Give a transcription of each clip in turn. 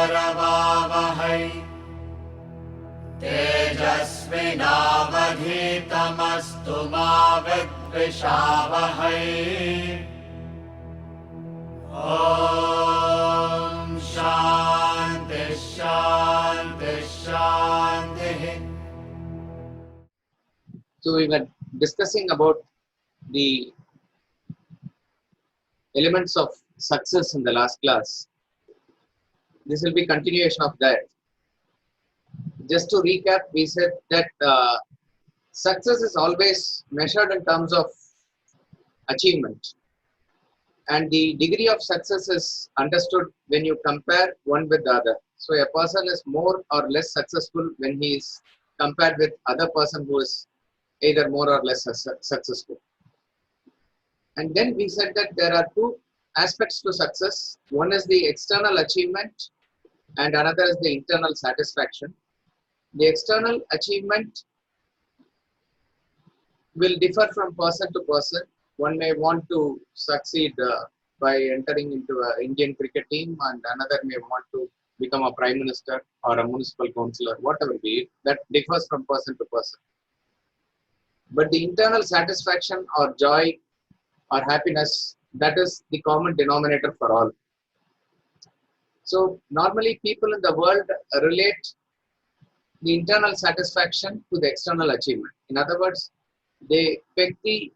करवावहै तेजस्विनावधीतमस्तु मा विद्विषावहै। ॐ शान्ति शान्ति शान्तिः। So we were discussing about the elements of success in the last class. This will be continuation of that. Just to recap, we said that success is always measured in terms of achievement, and the degree of success is understood when you compare one with the other. So a person is more or less successful when he is compared with other person who is either more or less successful. And then we said that there are two aspects to success. One is the external achievement and another is the internal satisfaction. The external achievement will differ from person to person. One may want to succeed by entering into an Indian cricket team, and another may want to become a prime minister or a municipal councillor, whatever be it. That differs from person to person. But the internal satisfaction or joy or happiness, that is the common denominator for all. So normally people in the world relate the internal satisfaction to the external achievement. In other words, they peg the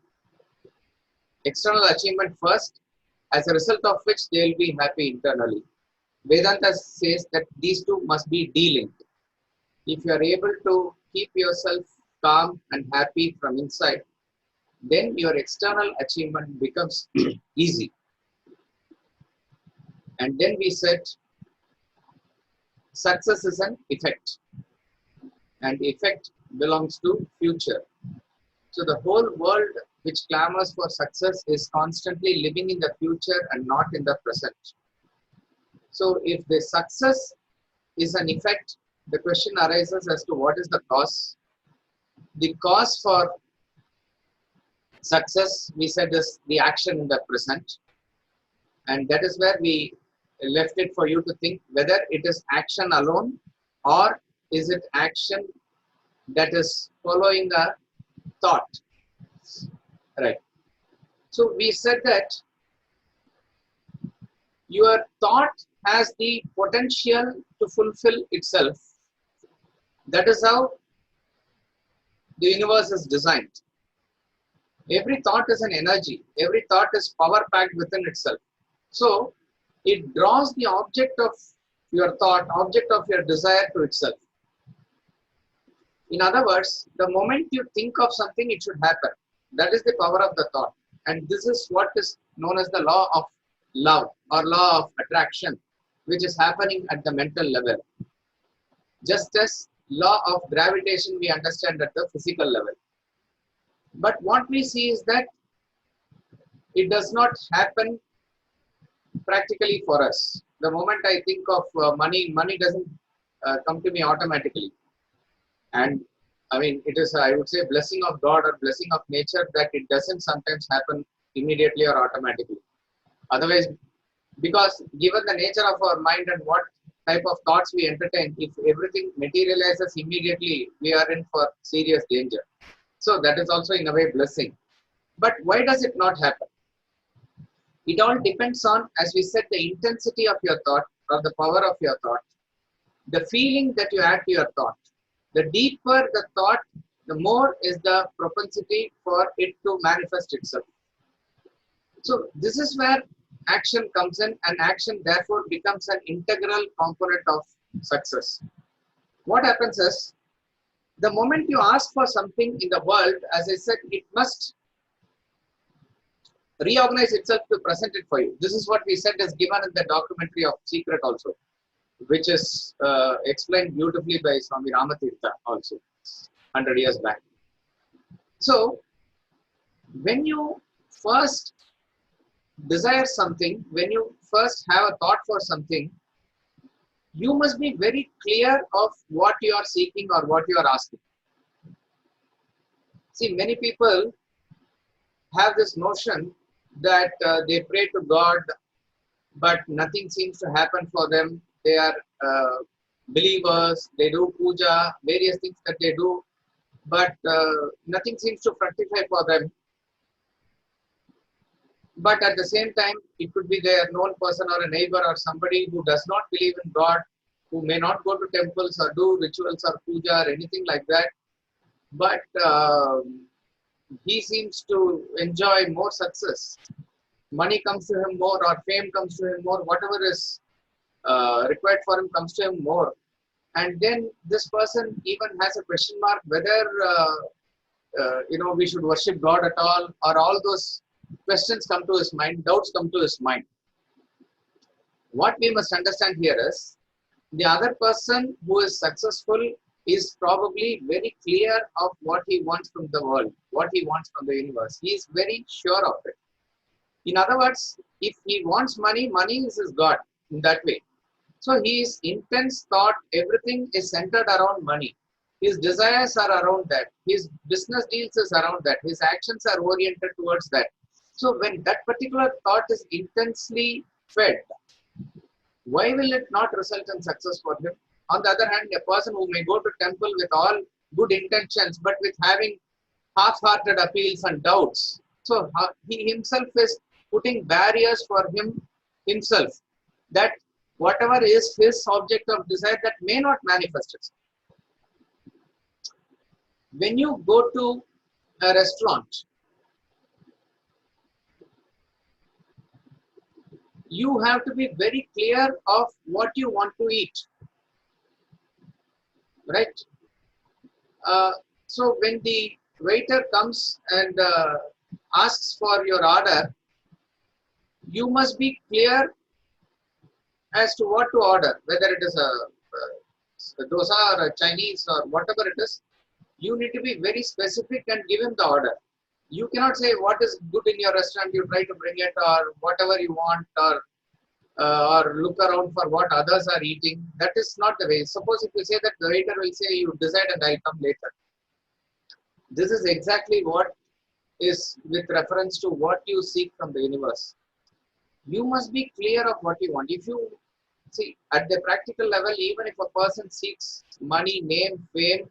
external achievement first, as a result of which they will be happy internally. Vedanta says that these two must be de-linked. If you are able to keep yourself calm and happy from inside, then your external achievement becomes easy. And then we said success is an effect, and effect belongs to future. So the whole world which clamors for success is constantly living in the future and not in the present. So if the success is an effect, the question arises as to what is the cause. The cause for success, we said, is the action in the present. And that is where we left it for you to think whether it is action alone or is it action that is following a thought. Right. So we said that your thought has the potential to fulfill itself. That is how the universe is designed. Every thought is an energy. Every thought is power packed within itself. So it draws the object of your thought, object of your desire to itself. In other words, the moment you think of something, it should happen. That is the power of the thought. And this is what is known as the law of love or law of attraction, which is happening at the mental level. Just as law of gravitation we understand at the physical level. But what we see is that it does not happen practically for us. The moment I think of money, money doesn't come to me automatically. And I mean, it is, I would say, blessing of God or blessing of nature that it doesn't sometimes happen immediately or automatically. Otherwise, because given the nature of our mind and what type of thoughts we entertain, if everything materializes immediately, we are in for serious danger. So that is also in a way blessing. But why does it not happen? It all depends on, as we said, the intensity of your thought or the power of your thought, the feeling that you add to your thought. The deeper the thought, the more is the propensity for it to manifest itself. So this is where action comes in, and action therefore becomes an integral component of success. What happens is, the moment you ask for something in the world, as I said, it must reorganize itself to present it for you. This is what we said is given in the documentary of Secret also, which is explained beautifully by Swami Ramatirtha also, 100 years back. So, when you first desire something, when you first have a thought for something, you must be very clear of what you are seeking or what you are asking. See, many people have this notion that they pray to God, but nothing seems to happen for them. They are believers, they do puja, various things that they do, but nothing seems to fructify for them. But at the same time, it could be their known person or a neighbor or somebody who does not believe in God, who may not go to temples or do rituals or puja or anything like that. But he seems to enjoy more success. Money comes to him more, or fame comes to him more, whatever is required for him comes to him more. And then this person even has a question mark whether we should worship God at all those questions come to his mind, doubts come to his mind. What we must understand here is the other person who is successful is probably very clear of what he wants from the world, what he wants from the universe. He is very sure of it. In other words, if he wants money, money is his God in that way. So his intense thought, everything is centered around money. His desires are around that. His business deals is around that. His actions are oriented towards that. So when that particular thought is intensely fed, why will it not result in success for him? On the other hand, a person who may go to temple with all good intentions, but with having half-hearted appeals and doubts. So he himself is putting barriers for himself, that whatever is his object of desire, that may not manifest itself. When you go to a restaurant, you have to be very clear of what you want to eat, right? So when the waiter comes and asks for your order, you must be clear as to what to order, whether it is a dosa or a Chinese or whatever it is. You need to be very specific and give him the order. You cannot say what is good in your restaurant, you try to bring it, or whatever you want, or look around for what others are eating. That is not the way. Suppose if you say that, the waiter will say, you decide and I'll come later. This is exactly what is with reference to what you seek from the universe. You must be clear of what you want. If you see at the practical level, even if a person seeks money, name, fame,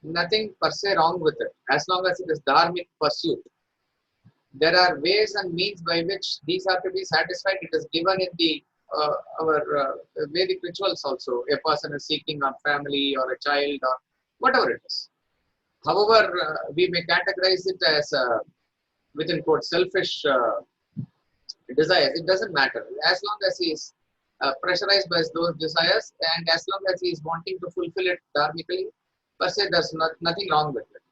nothing per se wrong with it, as long as it is dharmic pursuit. There are ways and means by which these are to be satisfied. It is given in the our Vedic rituals also. A person is seeking a family or a child or whatever it is. However, we may categorize it as within quote selfish desires. It doesn't matter, as long as he is pressurized by those desires, and as long as he is wanting to fulfill it dharmically, per se, there's nothing wrong with it.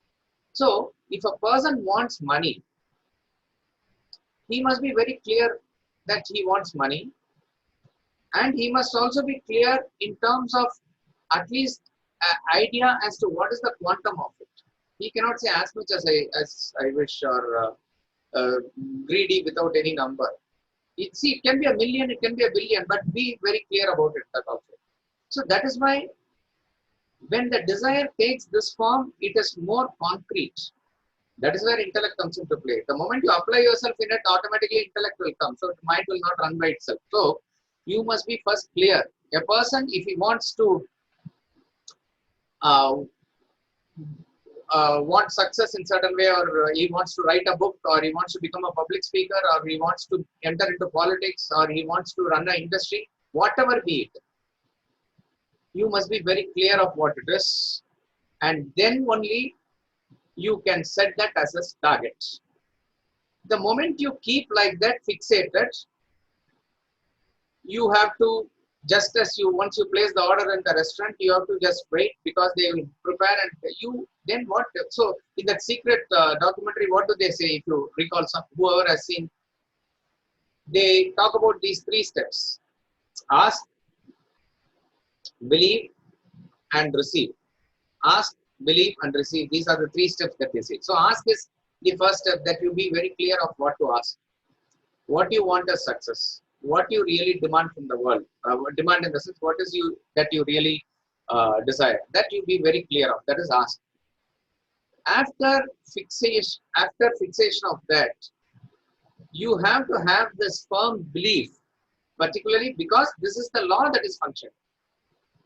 So, if a person wants money, he must be very clear that he wants money, and he must also be clear in terms of at least an idea as to what is the quantum of it. He cannot say as much as I wish, or greedy without any number. It can be a million, it can be a billion, but be very clear about it. That also. So that is why when the desire takes this form, it is more concrete. That is where intellect comes into play. The moment you apply yourself in it, automatically intellect will come. So the mind will not run by itself. So you must be first clear. A person, if he wants to want success in certain way, or he wants to write a book, or he wants to become a public speaker, or he wants to enter into politics, or he wants to run an industry, whatever be it, you must be very clear of what it is, and then only you can set that as a target. The moment you keep like that fixated, you have to, just as once you place the order in the restaurant, you have to just wait, because they will prepare, and you then what? So in that secret documentary, what do they say? If you recall, whoever has seen, they talk about these 3 steps: ask, believe, and receive. Ask, believe, and receive. These are the 3 steps that they say. So ask is the first step, that you be very clear of what to ask, what you want as success, what you really demand from the world. Demand in the sense, what is that you really desire. That you be very clear of. That is ask. After fixation of that, you have to have this firm belief, particularly because this is the law that is functioning.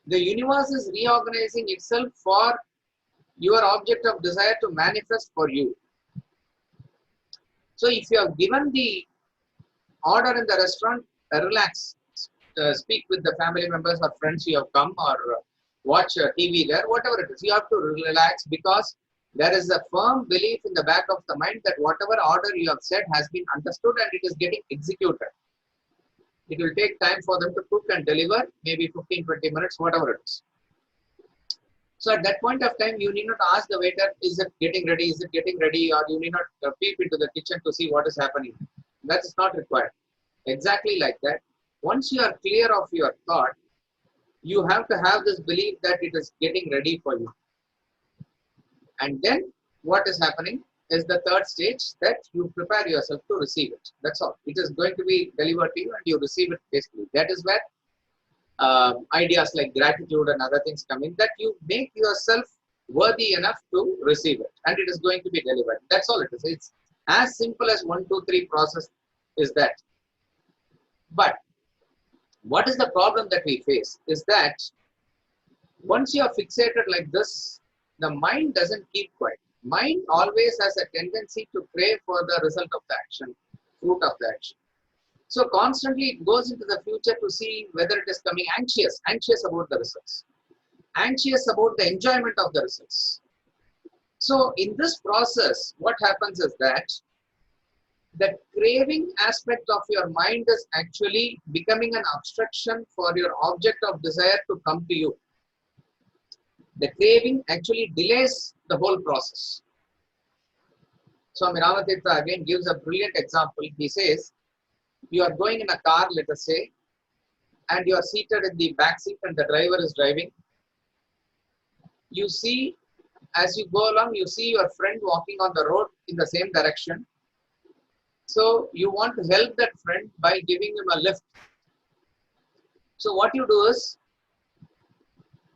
The universe is reorganizing itself for your object of desire to manifest for you. So if you have given the order in the restaurant, relax, speak with the family members or friends you have come, or watch TV there, whatever it is. You have to relax, because there is a firm belief in the back of the mind that whatever order you have said has been understood and it is getting executed. It will take time for them to cook and deliver, maybe 15-20 minutes, whatever it is. So at that point of time, you need not ask the waiter, is it getting ready, is it getting ready, or you need not peep into the kitchen to see what is happening. That is not required. Exactly like that. Once you are clear of your thought, you have to have this belief that it is getting ready for you. And then what is happening is the third stage, that you prepare yourself to receive it. That's all. It is going to be delivered to you and you receive it basically. That is where ideas like gratitude and other things come in, that you make yourself worthy enough to receive it and it is going to be delivered. That's all it is. It's as simple as 1, 2, 3 process is that. But what is the problem that we face is that once you are fixated like this, the mind doesn't keep quiet. Mind always has a tendency to crave for the result of the action, fruit of the action. So constantly it goes into the future to see whether it is coming, anxious about the results, anxious about the enjoyment of the results. So in this process, what happens is that the craving aspect of your mind is actually becoming an obstruction for your object of desire to come to you. The craving actually delays the whole process. Swami Ramatita again gives a brilliant example. He says, you are going in a car, let us say, and you are seated in the back seat and the driver is driving. You see, as you go along, you see your friend walking on the road in the same direction. So you want to help that friend by giving him a lift. So what you do is,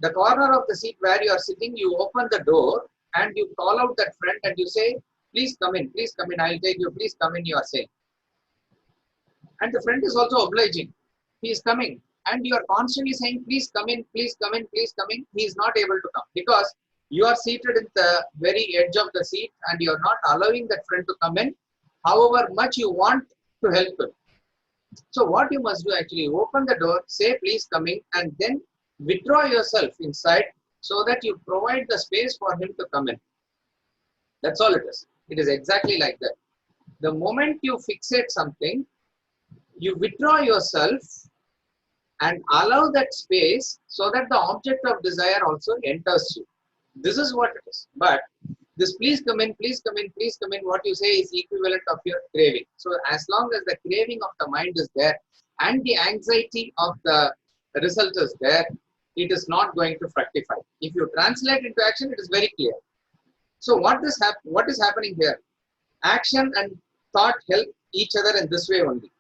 the corner of the seat where you are sitting, you open the door and you call out that friend and you say, please come in, I'll take you, please come in, you are saying. And the friend is also obliging. He is coming. And you are constantly saying, please come in, please come in, please come in. He is not able to come because you are seated at the very edge of the seat and you are not allowing that friend to come in, however much you want to help him. So what you must do actually, open the door, say please come in, and then withdraw yourself inside so that you provide the space for him to come in. That's all it is. It is exactly like that. The moment you fixate something, you withdraw yourself and allow that space so that the object of desire also enters you. This is what it is. But this please come in, please come in, please come in, what you say is equivalent of your craving. So as long as the craving of the mind is there and the anxiety of the result is there, it is not going to fructify. If you translate into action, it is very clear. So what is happening here? Action and thought help each other in this way only.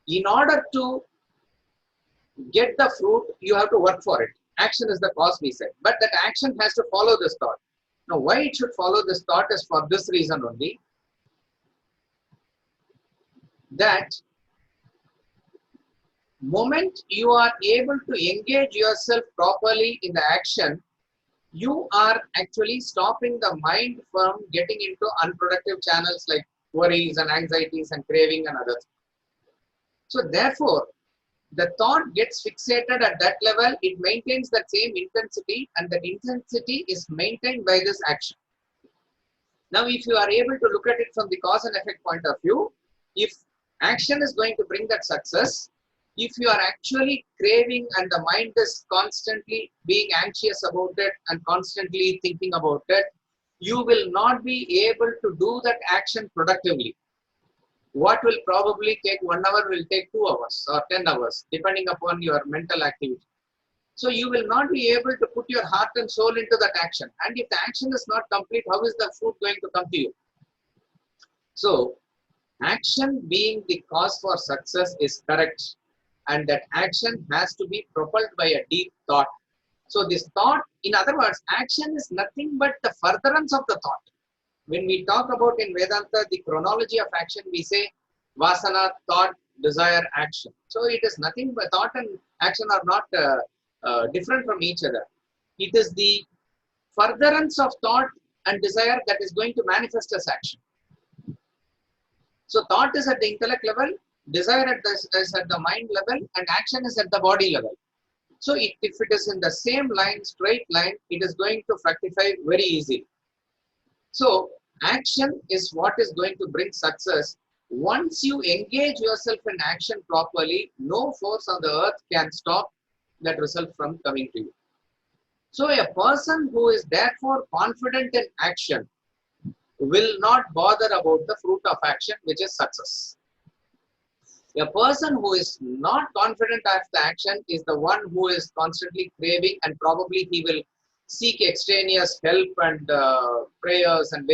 In order to get the fruit, you have to work for it. Action is the cause, we said. But that action has to follow this thought. Now, why it should follow this thought is for this reason only. That moment you are able to engage yourself properly in the action, you are actually stopping the mind from getting into unproductive channels like worries and anxieties and craving and others. So therefore, the thought gets fixated at that level, it maintains that same intensity, and that intensity is maintained by this action. Now, if you are able to look at it from the cause and effect point of view, if action is going to bring that success, if you are actually craving and the mind is constantly being anxious about it and constantly thinking about it, you will not be able to do that action productively. What will probably take 1 hour will take 2 hours or 10 hours, depending upon your mental activity. So you will not be able to put your heart and soul into that action. And if the action is not complete, how is the fruit going to come to you? So action being the cause for success is correct. And that action has to be propelled by a deep thought. So this thought, in other words, action is nothing but the furtherance of the thought. When we talk about in Vedanta, the chronology of action, we say vasana, thought, desire, action. So it is nothing but thought and action are not different from each other. It is the furtherance of thought and desire that is going to manifest as action. So thought is at the intellect level, desire is at the mind level, and action is at the body level. So if it is in the same line, straight line, it is going to fructify very easily. So action is what is going to bring success. Once you engage yourself in action properly, no force on the earth can stop that result from coming to you. So a person who is therefore confident in action will not bother about the fruit of action, which is success. A person who is not confident of the action is the one who is constantly craving, and probably he will seek extraneous help and prayers. And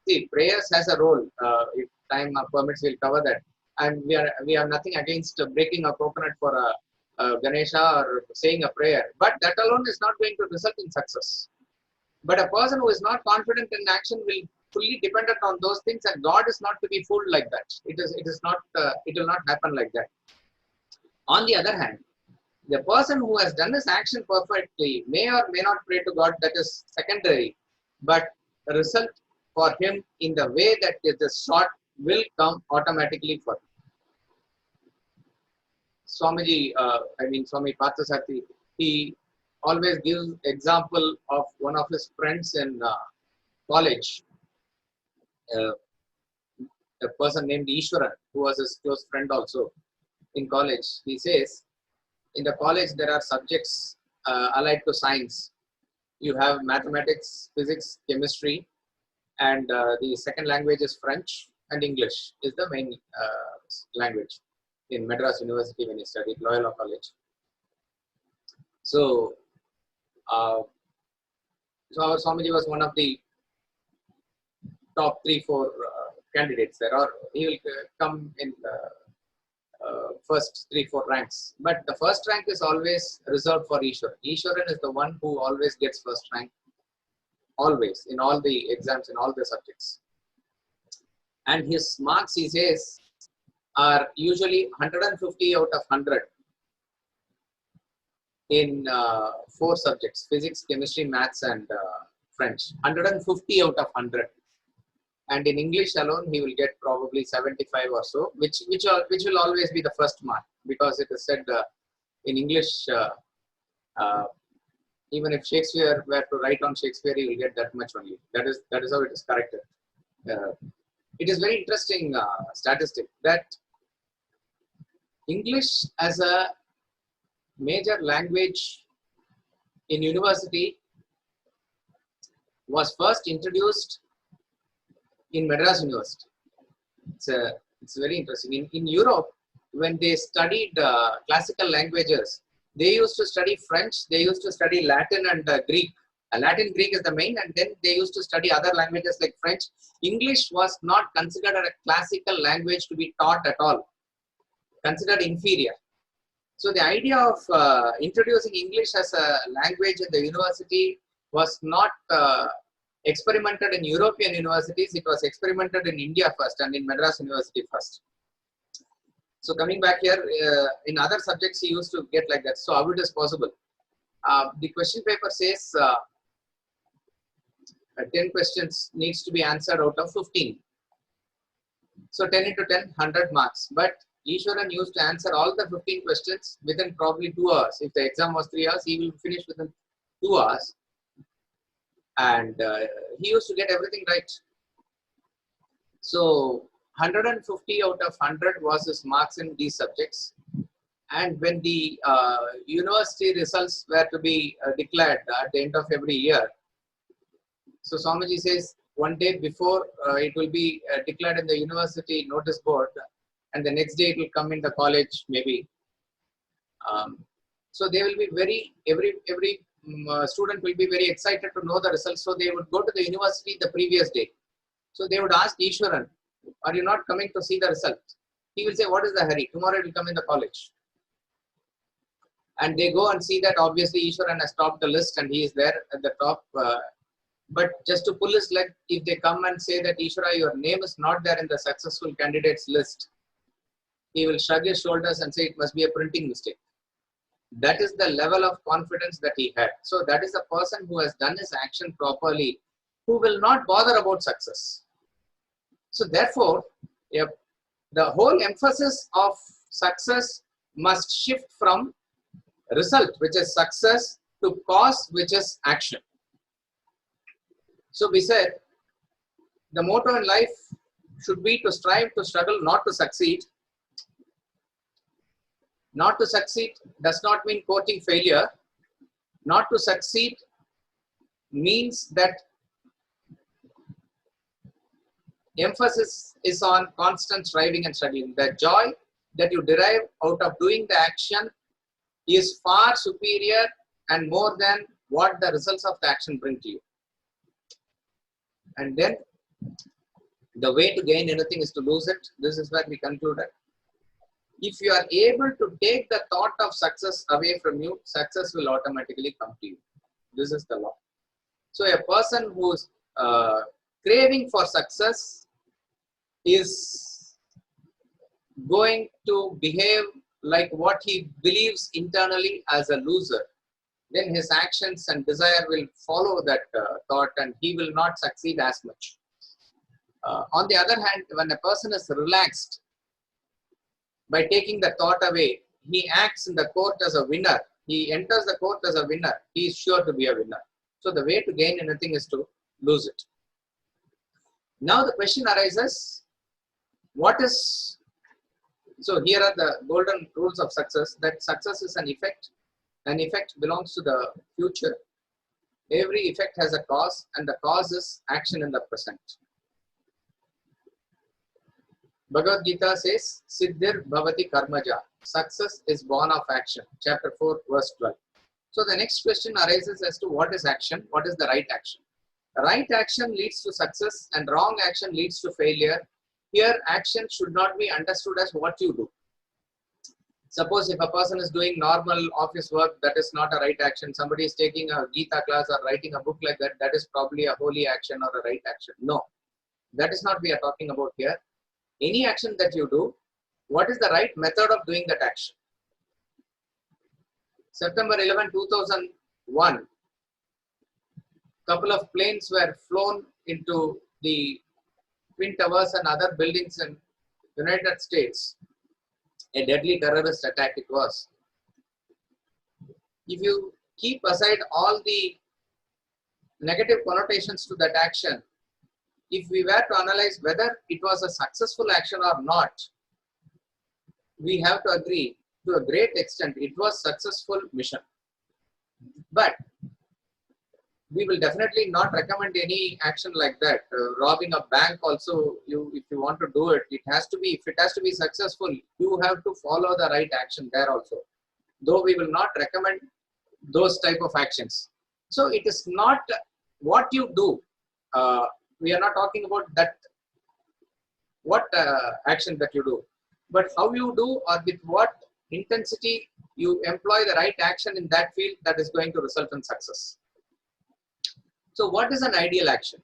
see, prayers has a role. If time permits, we'll cover that. And we are nothing against breaking a coconut for a Ganesha or saying a prayer, but that alone is not going to result in success. But a person who is not confident in action will fully dependent on those things, and God is not to be fooled like that. It will not happen like that. On the other hand, the person who has done his action perfectly may or may not pray to God, that is secondary, but the result for him in the way that it is sought will come automatically for him. Swami Parthasarthi, he always gives example of one of his friends in college, a person named Ishwaran, who was his close friend also in college. He says, in the college there are subjects allied to science. You have mathematics, physics, chemistry, and the second language is French, and English is the main language in Madras University when he studied Loyola College. So, our Swamiji was one of the top 3-4 candidates there, or he will come in the first 3-4 ranks. But the first rank is always reserved for Ishwaran. Ishwaran is the one who always gets first rank, always, in all the exams, in all the subjects. And his marks, he says, are usually 150 out of 100 in 4 subjects: physics, chemistry, maths, and French. 150 out of 100. And in English alone, he will get probably 75 or so, which will always be the first mark, because it is said in English, even if Shakespeare were to write on Shakespeare, he will get that much only. That is how it is corrected. It is very interesting statistic that English as a major language in university was first introduced in Madras University. It's very interesting. In Europe, when they studied classical languages, they used to study French, they used to study Latin and Greek. Latin, Greek is the main, and then they used to study other languages like French. English was not considered a classical language to be taught at all, considered inferior. So the idea of introducing English as a language in the university was not experimented in European universities. It was experimented in India first and in Madras University first. So coming back here, in other subjects he used to get like that. So how it is possible? The question paper says 10 questions needs to be answered out of 15. So 10 into 10, 100 marks. But Ishwaran used to answer all the 15 questions within probably 2 hours. If the exam was 3 hours, he will finish within 2 hours. And he used to get everything right. So 150 out of 100 was his marks in these subjects. And when the university results were to be declared at the end of every year, so Swamiji says one day before it will be declared in the university notice board, and the next day it will come in the college maybe. So they will be every student will be very excited to know the results. So they would go to the university the previous day. So they would ask Ishwaran, are you not coming to see the result? He will say, what is the hurry? Tomorrow it will come in the college. And they go and see that obviously Ishwaran has topped the list and he is there at the top. But just to pull his leg, if they come and say that Ishwara, your name is not there in the successful candidates list, he will shrug his shoulders and say it must be a printing mistake. That is the level of confidence that he had. So that is the person who has done his action properly, who will not bother about success. So therefore, the whole emphasis of success must shift from result, which is success, to cause, which is action. So we said the motto in life should be to strive, to struggle, not to succeed. Not to succeed does not mean quoting failure. Not to succeed means that emphasis is on constant striving and struggling. The joy that you derive out of doing the action is far superior and more than what the results of the action bring to you. And then the way to gain anything is to lose it. This is where we concluded. If you are able to take the thought of success away from you, success will automatically come to you. This is the law. So a person who's craving for success is going to behave like what he believes internally as a loser. Then his actions and desire will follow that thought, and he will not succeed as much. On the other hand, when a person is relaxed, by taking the thought away, he acts in the court as a winner. He enters the court as a winner. He is sure to be a winner. So the way to gain anything is to lose it. Now the question arises, so here are the golden rules of success, that success is an effect. An effect belongs to the future. Every effect has a cause, and the cause is action in the present. Bhagavad Gita says, Siddhir Bhavati Karmaja. Success is born of action. Chapter 4, verse 12. So the next question arises as to what is action? What is the right action? Right action leads to success and wrong action leads to failure. Here, action should not be understood as what you do. Suppose if a person is doing normal office work, that is not a right action. Somebody is taking a Gita class or writing a book like that, that is probably a holy action or a right action. No, that is not what we are talking about here. Any action that you do, what is the right method of doing that action? September 11, 2001, couple of planes were flown into the Twin Towers and other buildings in United States. A deadly terrorist attack it was. If you keep aside all the negative connotations to that action, if we were to analyze whether it was a successful action or not, we have to agree to a great extent it was a successful mission. But we will definitely not recommend any action like that. Robbing a bank also, if you want to do it, it has to be, if it has to be successful, you have to follow the right action there also. Though we will not recommend those type of actions. So it is not what you do. We are not talking about that, what action that you do, but how you do or with what intensity you employ the right action in that field, that is going to result in success. So what is an ideal action?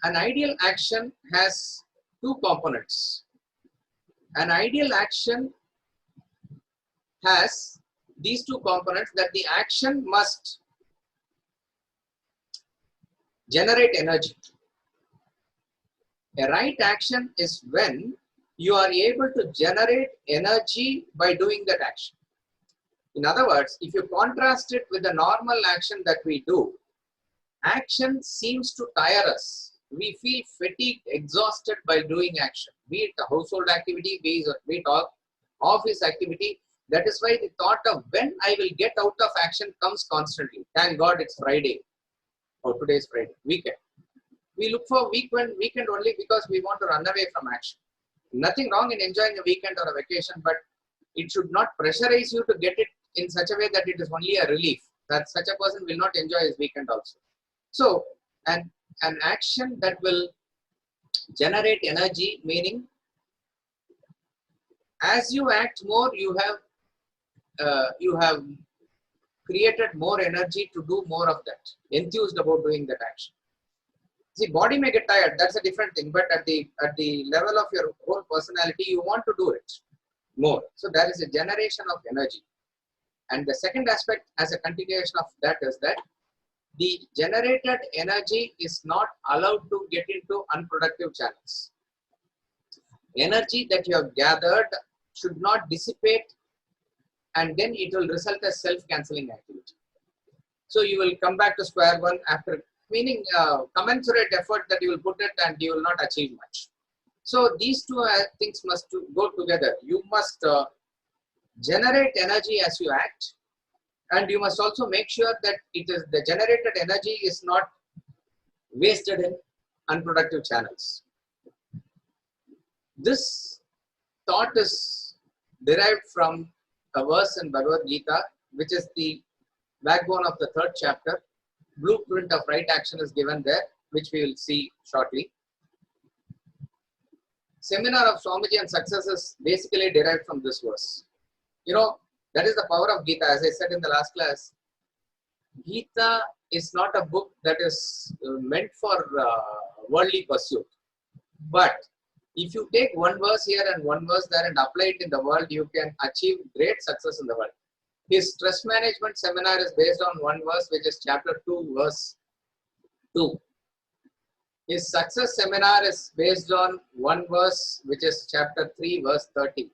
An ideal action has two components. An ideal action has these two components, that the action must generate energy. A right action is when you are able to generate energy by doing that action. In other words, if you contrast it with the normal action that we do, action seems to tire us. We feel fatigued, exhausted by doing action, be it a household activity, be it office activity. That is why the thought of when I will get out of action comes constantly. Thank God it's Friday. Oh, today is Friday, weekend. We look for weekend only because we want to run away from action. Nothing wrong in enjoying a weekend or a vacation, but it should not pressurize you to get it in such a way that it is only a relief. That such a person will not enjoy his weekend also. So, an action that will generate energy, meaning as you act more, you have created more energy to do more of that, enthused about doing that action. See, body may get tired, that's a different thing, but at the level of your whole personality, you want to do it more. So there is a generation of energy. And the second aspect as a continuation of that is that the generated energy is not allowed to get into unproductive channels. Energy that you have gathered should not dissipate, and then it will result as self-cancelling activity. So you will come back to square one after, meaning commensurate effort that you will put it and you will not achieve much. So these two things must go together. You must generate energy as you act, and you must also make sure that it is the generated energy is not wasted in unproductive channels. This thought is derived from a verse in Bhagavad Gita, which is the backbone of the third chapter. Blueprint of right action is given there, which we will see shortly. Seminar of Swamiji and success is basically derived from this verse. You know, that is the power of Gita. As I said in the last class, Gita is not a book that is meant for worldly pursuit. But if you take one verse here and one verse there and apply it in the world, you can achieve great success in the world. His stress management seminar is based on one verse, which is chapter 2, verse 2. His success seminar is based on one verse, which is chapter 3, verse 30.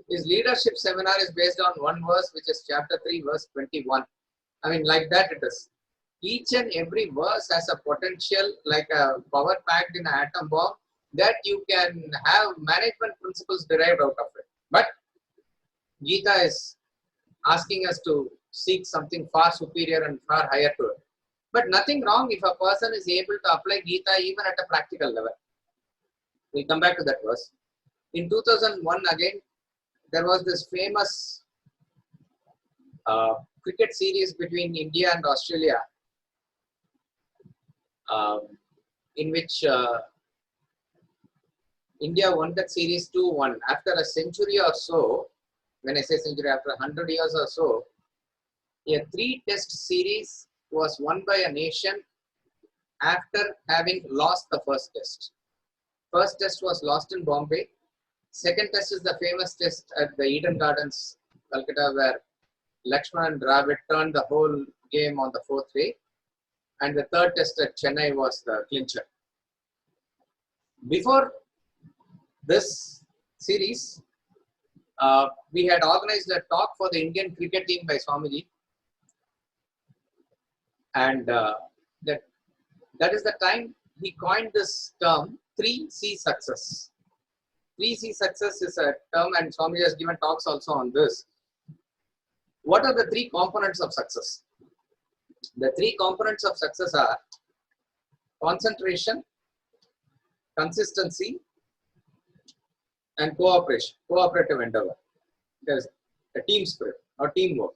His leadership seminar is based on one verse, which is chapter 3, verse 21. I mean, like that it is. Each and every verse has a potential, like a power packed in an atom bomb, that you can have management principles derived out of it. But Gita is asking us to seek something far superior and far higher to it. But nothing wrong if a person is able to apply Gita even at a practical level. We'll come back to that verse. In 2001 again, there was this famous cricket series between India and Australia, in which India won that series 2-1. After a century or so, when I say century, after 100 years or so, a 3-test series was won by a nation after having lost the first test. First test was lost in Bombay. Second test is the famous test at the Eden Gardens, Calcutta, where Lakshman and Dravid turned the whole game on the 4th day. And the third test at Chennai was the clincher. Before this series, we had organized a talk for the Indian cricket team by Swamiji. And that is the time he coined this term 3C success. 3C success is a term, and Swamiji has given talks also on this. What are the 3 components of success? The 3 components of success are concentration, consistency, and cooperation, cooperative endeavor. There's a team spirit or teamwork.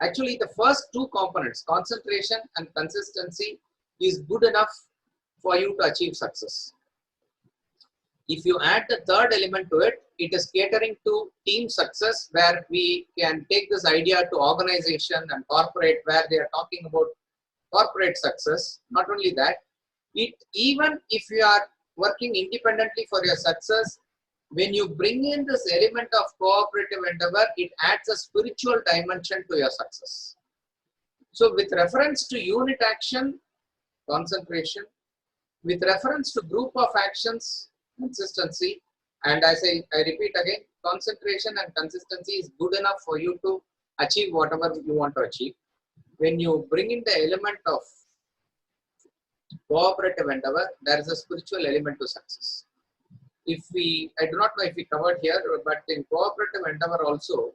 Actually, the first 2 components, concentration and consistency, is good enough for you to achieve success. If you add the third element to it, it is catering to team success, where we can take this idea to organization and corporate, where they are talking about corporate success. Not only that, even if you are working independently for your success, when you bring in this element of cooperative endeavor, it adds a spiritual dimension to your success. So with reference to unit action, concentration, with reference to group of actions, consistency, and I repeat again, concentration and consistency is good enough for you to achieve whatever you want to achieve. When you bring in the element of cooperative endeavor, there is a spiritual element to success. I do not know if we covered here, but in cooperative endeavor also,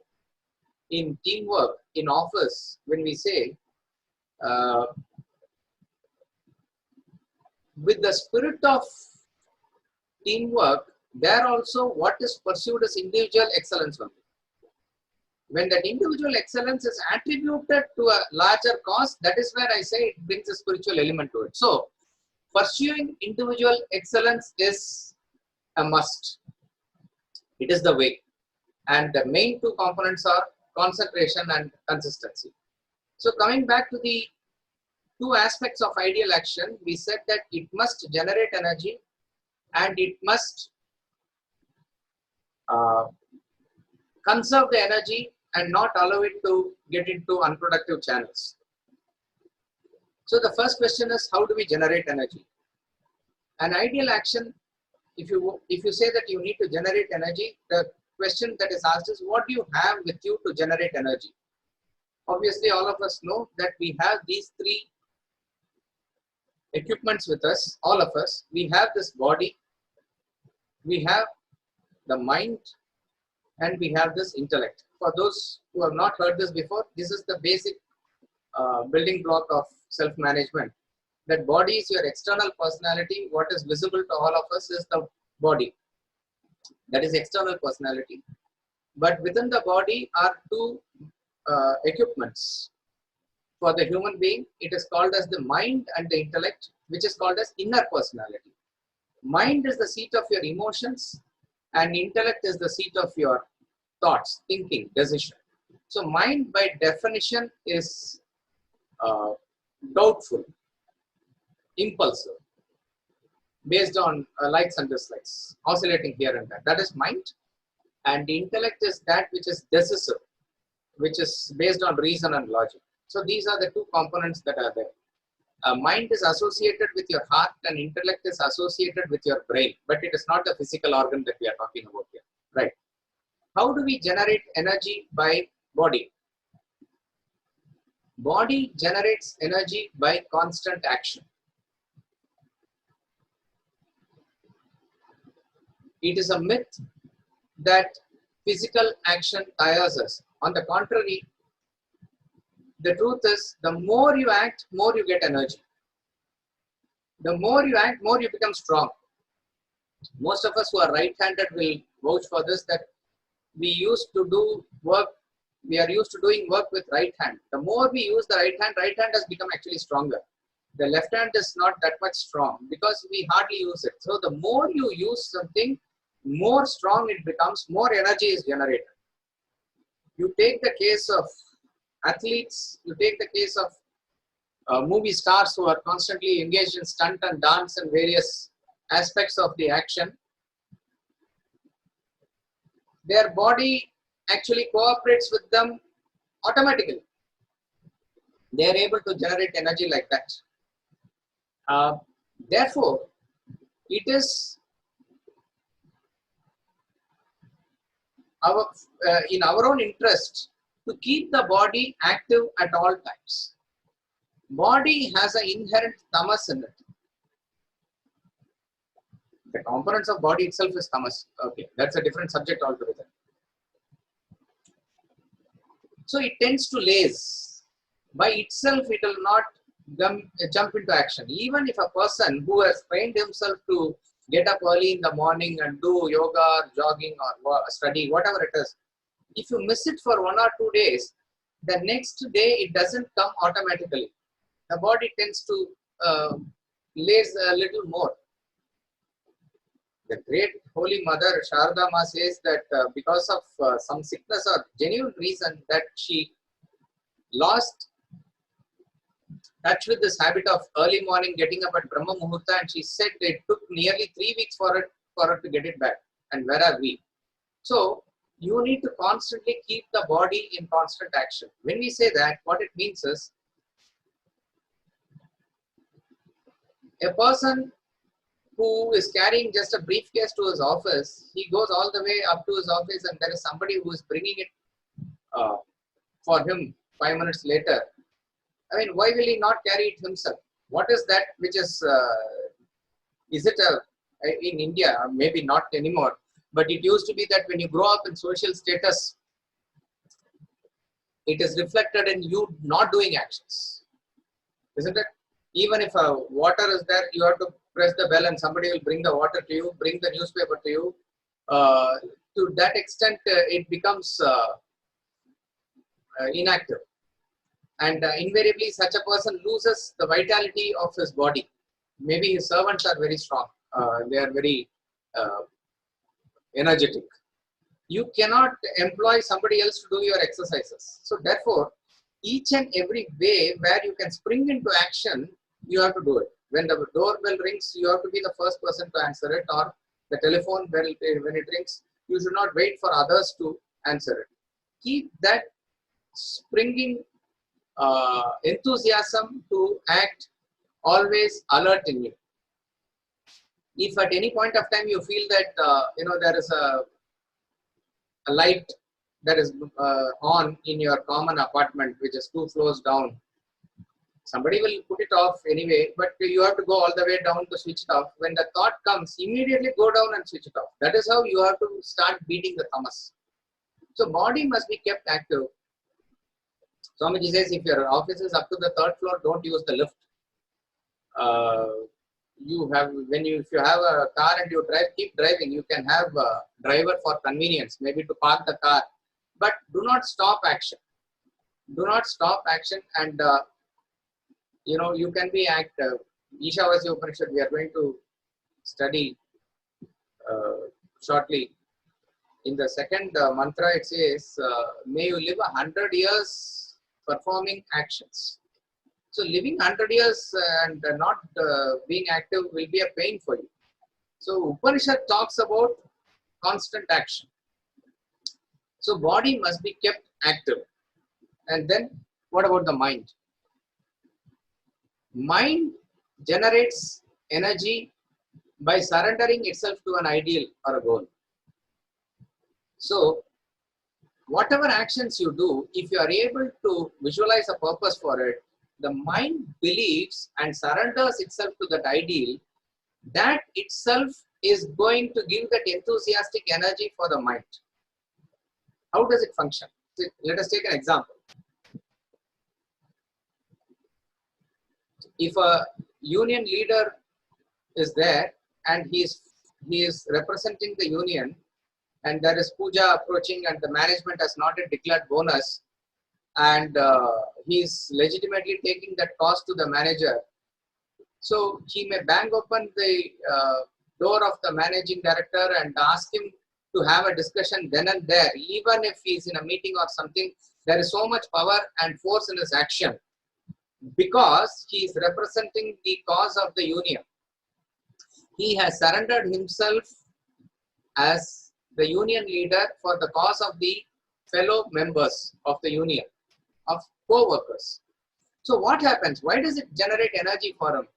in teamwork, in office, when we say, with the spirit of teamwork, there also what is pursued is individual excellence only. When that individual excellence is attributed to a larger cause, that is where I say it brings a spiritual element to it. So, pursuing individual excellence is a must. It is the way. And the main 2 components are concentration and consistency. So, coming back to the two aspects of ideal action. We said that it must generate energy and it must conserve the energy and not allow it to get into unproductive channels. So the first question is, how do we generate energy? An ideal action, if you say that you need to generate energy, the question that is asked is, what do you have with you to generate energy? Obviously, all of us know that we have these three equipments with us, all of us. We have this body, we have the mind, and we have this intellect. For those who have not heard this before, this is the basic building block of self-management. That body is your external personality. What is visible to all of us is the body. That is external personality. But within the body are two equipments. For the human being, it is called as the mind and the intellect, which is called as inner personality. Mind is the seat of your emotions, and intellect is the seat of your thoughts, thinking, decision. So mind by definition is doubtful, impulsive, based on likes and dislikes, oscillating here and there. That is mind. And the intellect is that which is decisive, which is based on reason and logic. So these are the two components that are there. Mind is associated with your heart and intellect is associated with your brain, but it is not the physical organ that we are talking about here, right? How do we generate energy by body? Body generates energy by constant action. It is a myth that physical action tires us. On the contrary, the truth is, the more you act, more you get energy. The more you act, more you become strong. Most of us who are right-handed will vouch for this, that we used to do work, we are used to doing work with right hand. The more we use the right hand has become actually stronger. The left hand is not that much strong because we hardly use it. So the more you use something, more strong it becomes, more energy is generated. You take the case of athletes, you take the case of movie stars who are constantly engaged in stunt and dance and various aspects of the action. Their body actually cooperates with them automatically. They are able to generate energy like that. Therefore, it is in our own interest to keep the body active at all times. Body has an inherent tamas in it. The components of body itself is tamas. Okay, that's a different subject altogether. So it tends to laze. By itself, it will not jump into action. Even if a person who has trained himself to get up early in the morning and do yoga, jogging, or study, whatever it is, if you miss it for 1 or 2 days, the next day it doesn't come automatically. The body tends to laze a little more. The great Holy Mother Sharda Ma says that because of some sickness or genuine reason that she lost touch with this habit of early morning getting up at Brahma Muhurta, and she said it took nearly 3 weeks for her to get it back. And where are we? So you need to constantly keep the body in constant action. When we say that, what it means is a person who is carrying just a briefcase to his office, he goes all the way up to his office and there is somebody who is bringing it for him 5 minutes later. I mean, why will he not carry it himself? What is that which is it in India, maybe not anymore, but it used to be that when you grow up in social status, it is reflected in you not doing actions, isn't it? Even if water is there, you have to press the bell and somebody will bring the water to you, bring the newspaper to you. To that extent, it becomes inactive. And invariably, such a person loses the vitality of his body. Maybe his servants are very strong. They are very energetic. You cannot employ somebody else to do your exercises. So therefore, each and every way where you can spring into action, you have to do it. When the doorbell rings, you have to be the first person to answer it, or the telephone bell, when it rings, you should not wait for others to answer it. Keep that springing enthusiasm to act always alert in you. If at any point of time you feel that there is a light that is on in your common apartment, which is 2 floors down, somebody will put it off anyway, but you have to go all the way down to switch it off. When the thought comes, immediately go down and switch it off. That is how you have to start beating the tamas. So body must be kept active. Swamiji says, if your office is up to the 3rd floor, don't use the lift. If you have a car and you drive, keep driving. You can have a driver for convenience, maybe to park the car, but do not stop action. Do not stop action, and you can be active. Ishavasya Upanishad, we are going to study shortly. In the 2nd mantra, it says, may you live 100 years performing actions. So living 100 years and not being active will be a pain for you. So Upanishad talks about constant action. So body must be kept active. And then what about the mind? Mind generates energy by surrendering itself to an ideal or a goal. So whatever actions you do, if you are able to visualize a purpose for it, the mind believes and surrenders itself to that ideal. That itself is going to give that enthusiastic energy for the mind. How does it function? Let us take an example. If a union leader is there and he is representing the union, and there is puja approaching and the management has not yet declared bonus, and he is legitimately taking that cost to the manager, so he may bang open the door of the managing director and ask him to have a discussion then and there. Even if he is in a meeting or something, there is so much power and force in his action because he is representing the cause of the union. He has surrendered himself as the union leader for the cause of the fellow members of the union, of co-workers. So what happens? Why does it generate energy for him?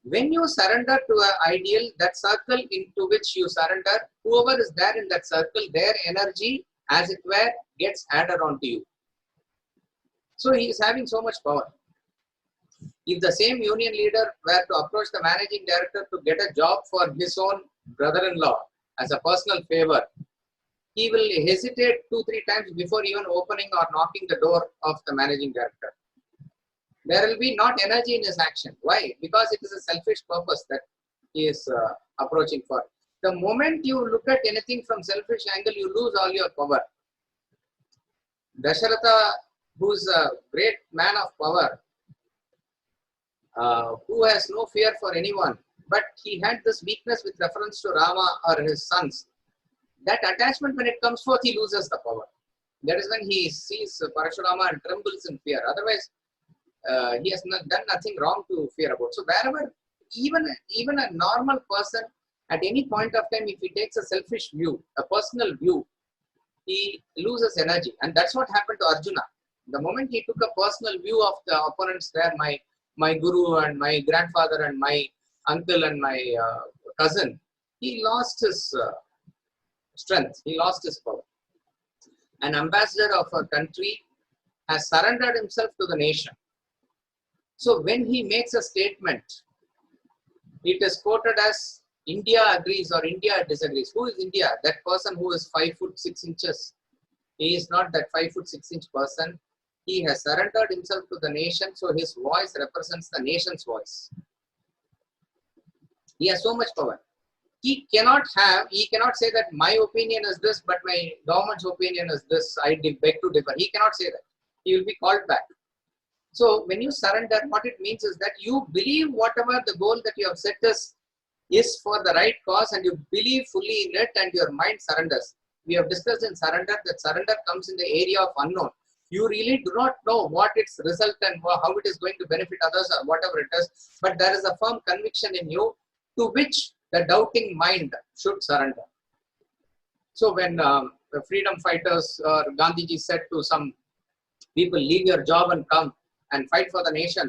When you surrender to an ideal, that circle into which you surrender, whoever is there in that circle, their energy, as it were, gets added on to you. So he is having so much power. If the same union leader were to approach the managing director to get a job for his own brother-in-law as a personal favor, he will hesitate 2-3 times before even opening or knocking the door of the managing director. There will be not energy in his action. Why? Because it is a selfish purpose that he is approaching for. The moment you look at anything from selfish angle, you lose all your power. Dasharatha, who is a great man of power, who has no fear for anyone, but he had this weakness with reference to Rama or his sons. That attachment, when it comes forth, he loses the power. That is when he sees Parashurama and trembles in fear. Otherwise, he has done nothing wrong to fear about. So wherever, even a normal person, at any point of time, if he takes a selfish view, a personal view, he loses energy. And that's what happened to Arjuna. The moment he took a personal view of the opponents there, my guru and my grandfather and my uncle and my cousin, he lost his strength, he lost his power. An ambassador of a country has surrendered himself to the nation. So when he makes a statement, it is quoted as India agrees or India disagrees. Who is India? That person who is 5 foot 6 inches. He is not that 5 foot 6 inch person. He has surrendered himself to the nation, so his voice represents the nation's voice. He has so much power. He cannot say that my opinion is this, but my government's opinion is this. I beg to differ. He cannot say that. He will be called back. So when you surrender, what it means is that you believe whatever the goal that you have set is for the right cause, and you believe fully in it, and your mind surrenders. We have discussed in surrender that surrender comes in the area of unknown. You really do not know what its result and how it is going to benefit others or whatever it is, but there is a firm conviction in you to which the doubting mind should surrender. So when the freedom fighters or Gandhiji said to some people, leave your job and come and fight for the nation,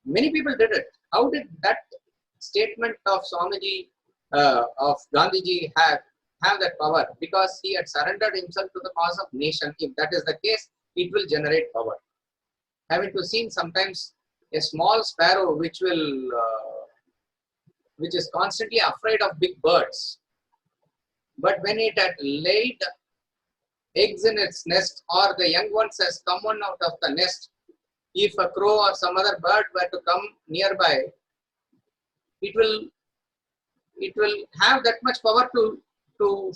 many people did it. How did that statement of Swamiji, of Gandhiji have that power? Because he had surrendered himself to the cause of nation. If that is the case, it will generate power. Having to seen sometimes a small sparrow which is constantly afraid of big birds, but when it had laid eggs in its nest or the young ones has come on out of the nest, if a crow or some other bird were to come nearby, it will have that much power to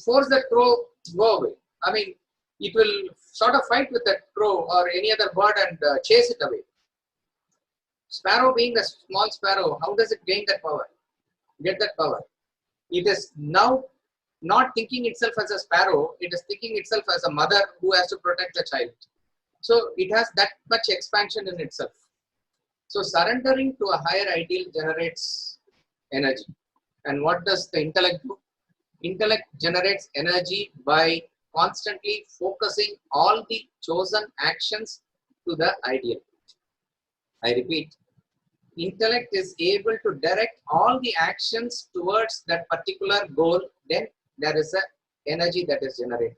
force that crow to go away. I mean, it will sort of fight with that crow or any other bird and chase it away. Sparrow being a small sparrow, how does it gain that power? Get that power? It is now not thinking itself as a sparrow, it is thinking itself as a mother who has to protect the child. So it has that much expansion in itself. So surrendering to a higher ideal generates energy. And what does the intellect do? Intellect generates energy by constantly focusing all the chosen actions to the ideal. I repeat, intellect is able to direct all the actions towards that particular goal, then there is an energy that is generated.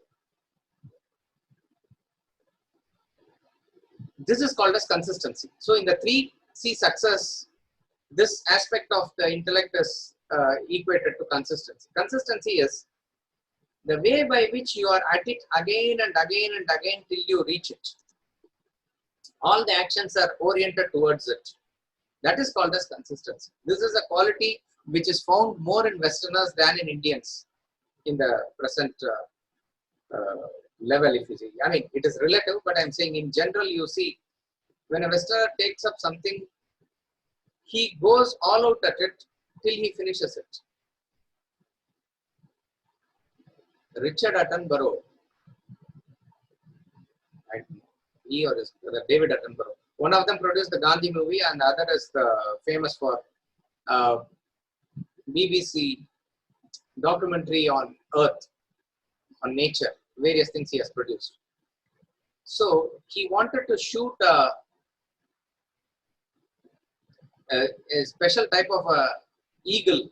This is called as consistency. So in the 3C success, this aspect of the intellect is equated to consistency. Consistency is the way by which you are at it again and again and again till you reach it. All the actions are oriented towards it. That is called as consistency. This is a quality which is found more in Westerners than in Indians in the present level, if you see. I mean, it is relative, but I'm saying in general, you see, when a Westerner takes up something, he goes all out at it till he finishes it. Richard Attenborough, he or his brother, David Attenborough, one of them produced the Gandhi movie and the other is famous for BBC documentary on Earth, on nature, various things he has produced. So he wanted to shoot a special type of eagle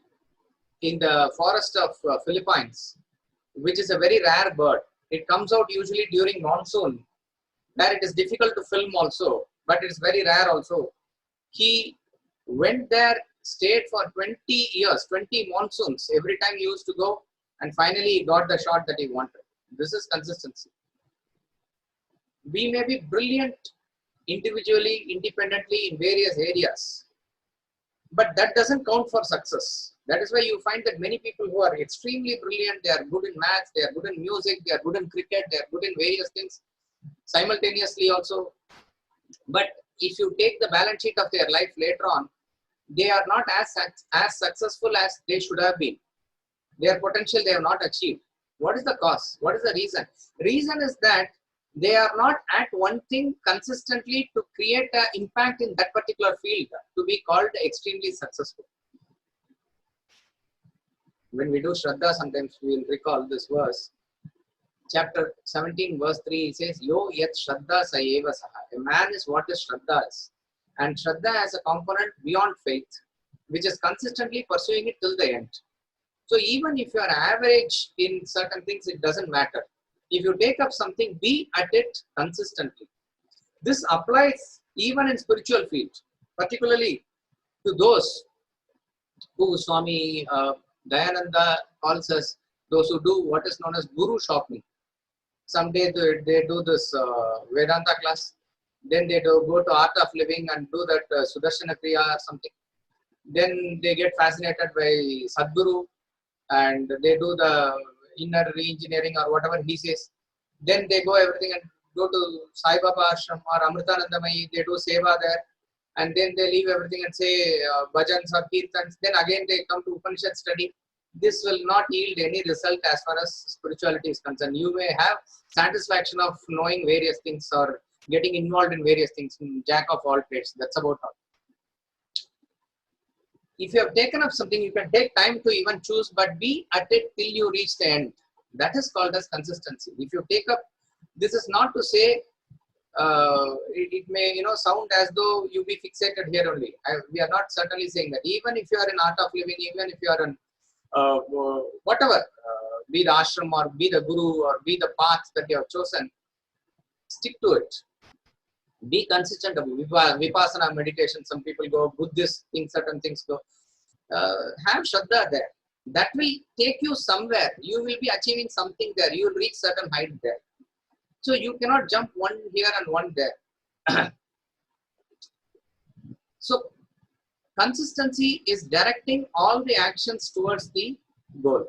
in the forest of Philippines, which is a very rare bird. It comes out usually during monsoon, where it is difficult to film also, but it's very rare also. He went there, stayed for 20 years, 20 monsoons. Every time he used to go, and finally he got the shot that he wanted. This is consistency. We may be brilliant individually, independently in various areas, but that doesn't count for success. That is why you find that many people who are extremely brilliant, they are good in maths, they are good in music, they are good in cricket, they are good in various things simultaneously also. But if you take the balance sheet of their life later on, they are not as successful as they should have been. Their potential they have not achieved. What is the cause? What is the reason? Reason is that they are not at one thing consistently to create an impact in that particular field to be called extremely successful. When we do Shraddha, sometimes we will recall this verse. Chapter 17, verse 3, it says, Yo yat Shraddha sa eva saha. A man is what is Shraddha is. And Shraddha has a component beyond faith, which is consistently pursuing it till the end. So even if you are average in certain things, it doesn't matter. If you take up something, be at it consistently. This applies even in spiritual field, particularly to those who Swami Dayananda calls us, those who do what is known as guru shopping. Someday they do this Vedanta class, then they go to Art of Living and do that Sudarshana Kriya or something. Then they get fascinated by Sadguru and they do the inner re-engineering or whatever he says. Then they go everything and go to Sai Baba Ashram or Amritanandamayi, they do seva there. And then they leave everything and say bhajans or kirtans. Then again they come to Upanishad study. This will not yield any result as far as spirituality is concerned. You may have satisfaction of knowing various things or getting involved in various things, jack of all trades. That's about all. If you have taken up something, you can take time to even choose, but be at it till you reach the end. That is called as consistency. If you take up, this is not to say it may sound as though you be fixated here only. We are not certainly saying that. Even if you are in art of living, even if you are in whatever, be the ashram or be the guru or be the path that you have chosen, stick to it. Be consistent. Vipassana meditation, some people go, Buddhist things, certain things go. Have Shraddha there. That will take you somewhere. You will be achieving something there. You will reach certain height there. So you cannot jump one here and one there. So consistency is directing all the actions towards the goal.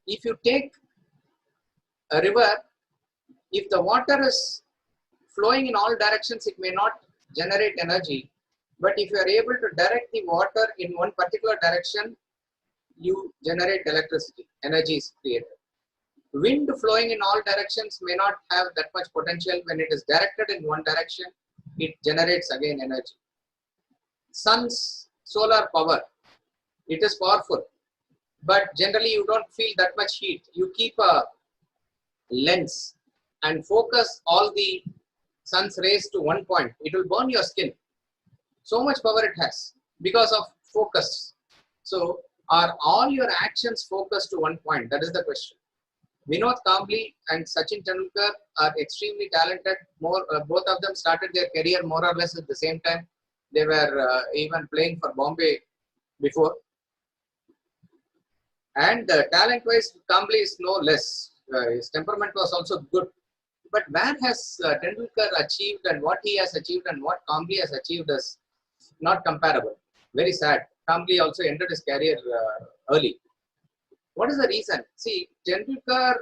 If you take a river, if the water is flowing in all directions, it may not generate energy. But if you are able to direct the water in one particular direction, you generate electricity. Energy is created. Wind flowing in all directions may not have that much potential. When it is directed in one direction, it generates again energy. Sun's solar power, it is powerful, but generally you don't feel that much heat. You keep a lens and focus all the sun's rays to one point. It will burn your skin. So much power it has because of focus. So are all your actions focused to one point? That is the question. Vinod Kambli and Sachin Tendulkar are extremely talented. Both of them started their career more or less at the same time. They were even playing for Bombay before. And talent-wise, Kambli is no less. His temperament was also good. But where has Tendulkar achieved and what he has achieved and what Kambli has achieved is not comparable. Very sad. Kambli also ended his career early. What is the reason? See, Tendulkar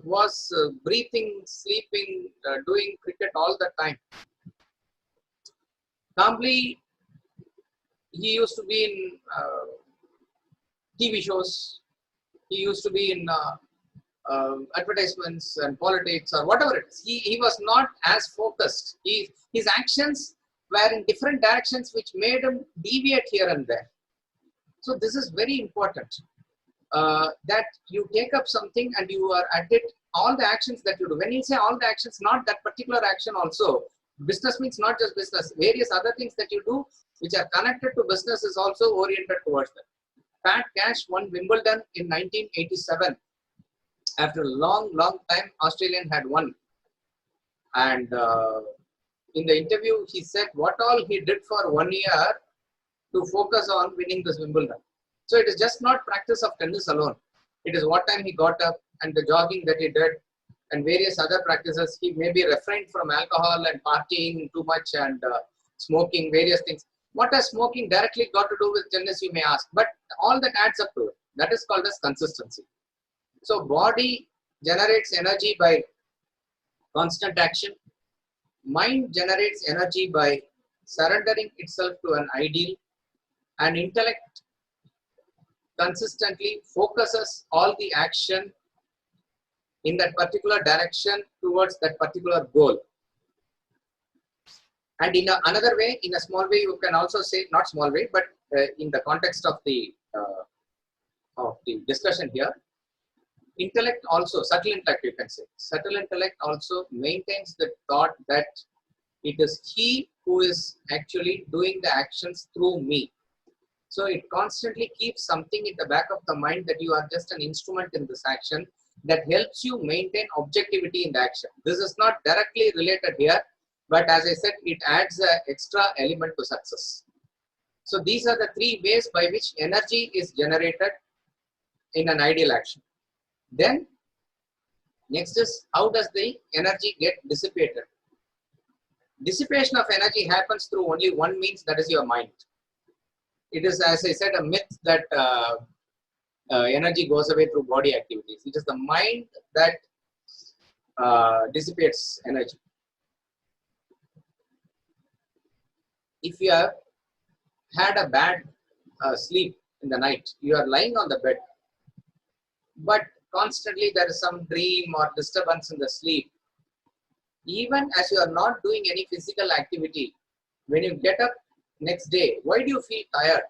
was breathing, sleeping, doing cricket all the time. Kambli, he used to be in TV shows. He used to be in advertisements and politics or whatever it is. He was not as focused. His actions were in different directions which made him deviate here and there. So this is very important. That you take up something and you are at it, all the actions that you do. When you say all the actions, not that particular action also. Business means not just business. Various other things that you do which are connected to business is also oriented towards that. Pat Cash won Wimbledon in 1987. After a long time, Australian had won. And in the interview, he said what all he did for 1 year to focus on winning this Wimbledon. So it is just not practice of tennis alone. It is what time he got up and the jogging that he did and various other practices. He maybe refrained from alcohol and partying too much and smoking, various things. What has smoking directly got to do with tennis, you may ask. But all that adds up to it. That is called as consistency. So body generates energy by constant action. Mind generates energy by surrendering itself to an ideal. And intellect consistently focuses all the action in that particular direction towards that particular goal. And in another way, in a small way, you can also say, not small way, but in the context of the discussion here, intellect also, subtle intellect you can say, subtle intellect also maintains the thought that it is he who is actually doing the actions through me. So it constantly keeps something in the back of the mind that you are just an instrument in this action that helps you maintain objectivity in the action. This is not directly related here, but as I said, it adds an extra element to success. So these are the three ways by which energy is generated in an ideal action. Then next is, how does the energy get dissipated? Dissipation of energy happens through only one means, that is your mind. It is, as I said, a myth that energy goes away through body activities. It is the mind that dissipates energy. If you have had a bad sleep in the night, you are lying on the bed, but constantly there is some dream or disturbance in the sleep, even as you are not doing any physical activity, when you get up next day, why do you feel tired?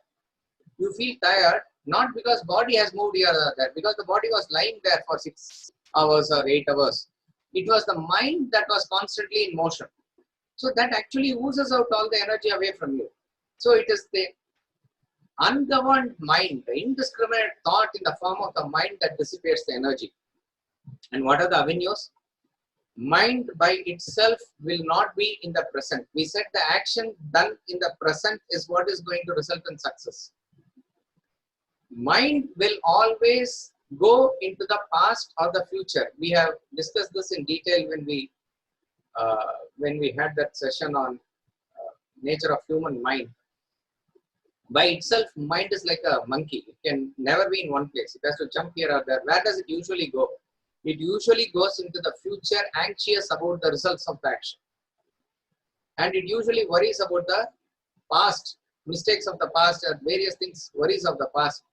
You feel tired not because body has moved here or there, because the body was lying there for 6 hours or 8 hours. It was the mind that was constantly in motion. So that actually oozes out all the energy away from you. So it is the ungoverned mind, the indiscriminate thought in the form of the mind that dissipates the energy. And what are the avenues? Mind by itself will not be in the present. We said the action done in the present is what is going to result in success. Mind will always go into the past or the future. We have discussed this in detail when we had that session on nature of human mind. By itself, mind is like a monkey. It can never be in one place. It has to jump here or there. Where does it usually go? It usually goes into the future, anxious about the results of the action. And it usually worries about the past, mistakes of the past, or various things, worries of the past.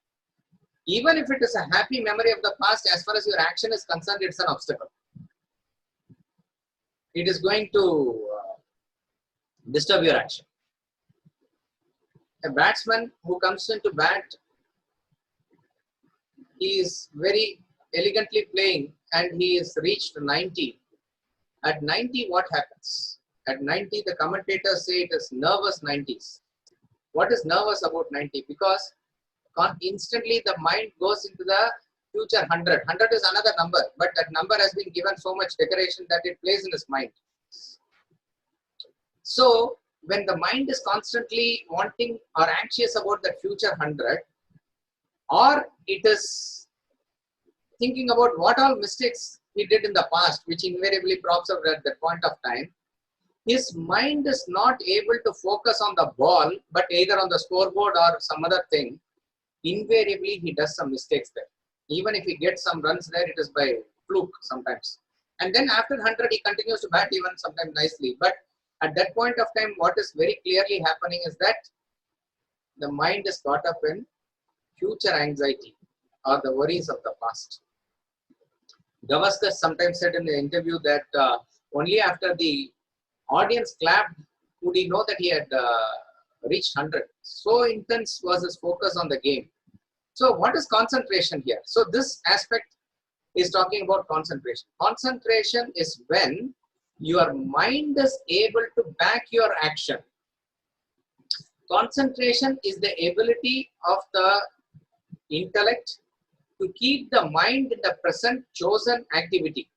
Even if it is a happy memory of the past, as far as your action is concerned, it's an obstacle. It is going to disturb your action. A batsman who comes into bat, he is very elegantly playing and he is reached 90. At 90, what happens? At 90, the commentators say it is nervous 90s. What is nervous about 90? Because instantly the mind goes into the future 100. 100 is another number, but that number has been given so much decoration that it plays in his mind. So, when the mind is constantly wanting or anxious about that future 100, or it is thinking about what all mistakes he did in the past, which invariably props up at that point of time, his mind is not able to focus on the ball, but either on the scoreboard or some other thing. Invariably, he does some mistakes there. Even if he gets some runs there, it is by fluke sometimes. And then after 100, he continues to bat even sometimes nicely. But at that point of time, what is very clearly happening is that the mind is caught up in future anxiety or the worries of the past. Gavaskar sometimes said in the interview that only after the audience clapped would he know that he had reached 100. So intense was his focus on the game. So what is concentration here? So this aspect is talking about concentration. Concentration is when your mind is able to back your action. Concentration is the ability of the intellect to keep the mind in the present chosen activity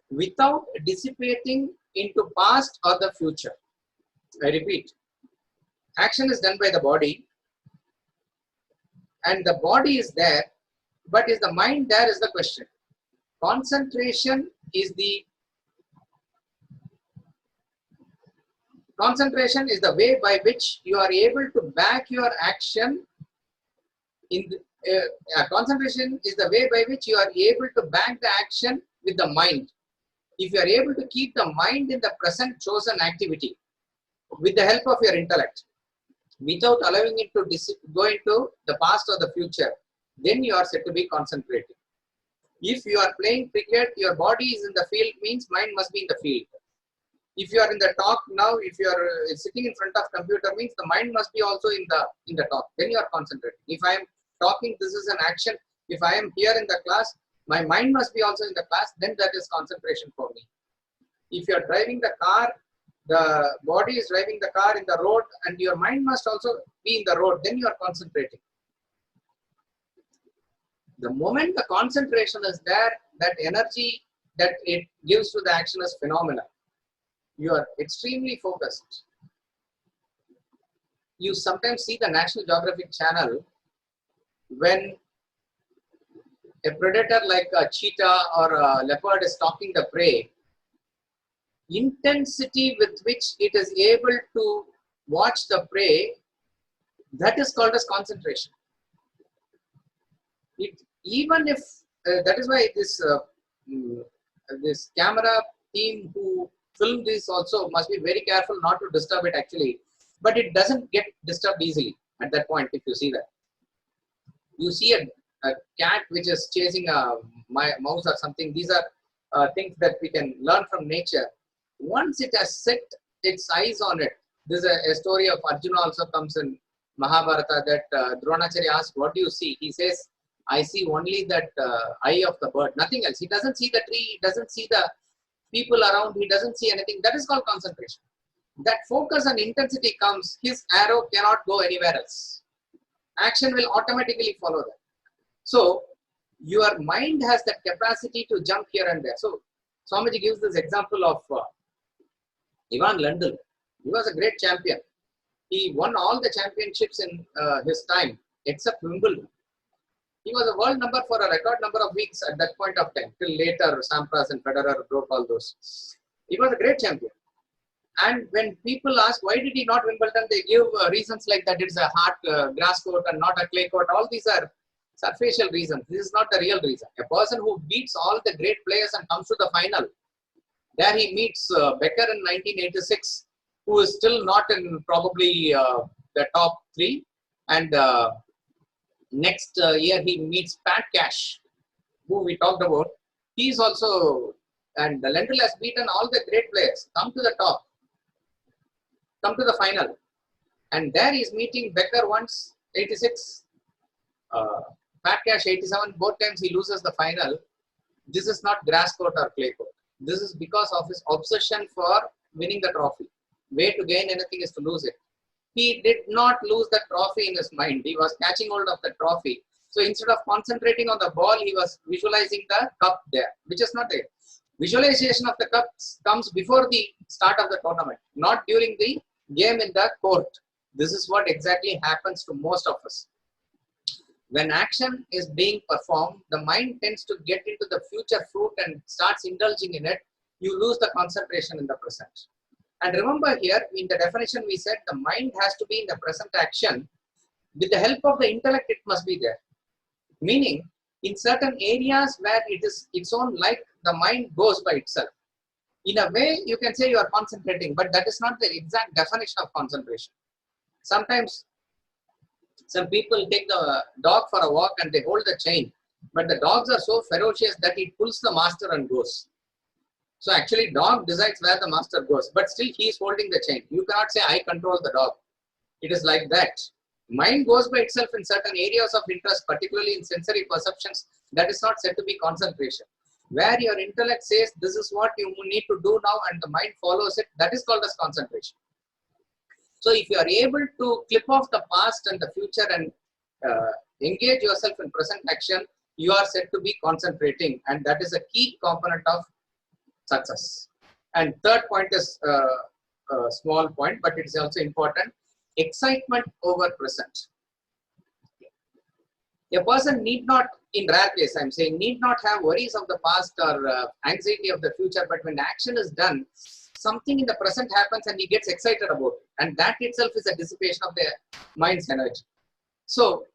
without dissipating into past or the future. I repeat, action is done by the body and the body is there, but is the mind there is the question. Concentration is the way by which you are able to back your action in the, concentration is the way by which you are able to back the action with the mind. If you are able to keep the mind in the present chosen activity with the help of your intellect, without allowing it to go into the past or the future, then you are said to be concentrating. If you are playing cricket, your body is in the field, means mind must be in the field. If you are in the talk now, if you are sitting in front of computer, means the mind must be also in the talk. Then you are concentrating. If I am talking, this is an action. If I am here in the class, my mind must be also in the class. Then that is concentration for me. If you are driving the car, the body is driving the car in the road, and your mind must also be in the road. Then you are concentrating. The moment the concentration is there, that energy that it gives to the action is phenomenal. You are extremely focused. You sometimes see the National Geographic Channel when a predator like a cheetah or a leopard is stalking the prey. Intensity with which it is able to watch the prey, that is called as concentration. Even if that is why this camera team who filmed this also must be very careful not to disturb it actually, but it doesn't get disturbed easily at that point. If you see that, you see a cat which is chasing a mouse or something. These are things that we can learn from nature. Once it has set its eyes on it, this is a story of Arjuna also comes in Mahabharata, that Dronacharya asks, what do you see? He says, I see only that eye of the bird, nothing else. He doesn't see the tree, he doesn't see the people around, he doesn't see anything. That is called concentration. That focus and intensity comes, his arrow cannot go anywhere else. Action will automatically follow that. So, your mind has that capacity to jump here and there. So, Swamiji gives this example of Ivan Lendl. He was a great champion. He won all the championships in his time, except Wimbledon. He was a world number for a record number of weeks at that point of time, till later Sampras and Federer broke all those. He was a great champion. And when people ask, why did he not Wimbledon, they give reasons like that it's a hard grass court and not a clay court. All these are superficial reasons. This is not the real reason. A person who beats all the great players and comes to the final, there he meets Becker in 1986, who is still not in probably the top 3. And next year he meets Pat Cash, who we talked about. He is also, and Lendl has beaten all the great players, come to the top, come to the final. And there he is meeting Becker once, 86, Pat Cash 87, both times he loses the final. This is not grass court or clay court. This is because of his obsession for winning the trophy. Way to gain anything is to lose it. He did not lose the trophy in his mind. He was catching hold of the trophy. So instead of concentrating on the ball, he was visualizing the cup there, which is not there. Visualization of the cup comes before the start of the tournament, not during the game in the court. This is what exactly happens to most of us. When action is being performed, the mind tends to get into the future fruit and starts indulging in it. You lose the concentration in the present. And remember here, in the definition we said, the mind has to be in the present action. With the help of the intellect, it must be there. Meaning, in certain areas where it is its own like, the mind goes by itself. In a way, you can say you are concentrating, but that is not the exact definition of concentration. Sometimes, some people take the dog for a walk and they hold the chain, but the dogs are so ferocious that it pulls the master and goes. So actually, dog decides where the master goes, but still he is holding the chain. You cannot say, I control the dog. It is like that. Mind goes by itself in certain areas of interest, particularly in sensory perceptions. That is not said to be concentration. Where your intellect says, this is what you need to do now, and the mind follows it, that is called as concentration. So if you are able to clip off the past and the future and engage yourself in present action, you are said to be concentrating, and that is a key component of success. And third point is a small point, but it is also important. Excitement over present. A person need not, in rare case I am saying, need not have worries of the past or anxiety of the future, but when action is done, something in the present happens and he gets excited about it. And that itself is a dissipation of the mind's energy. So,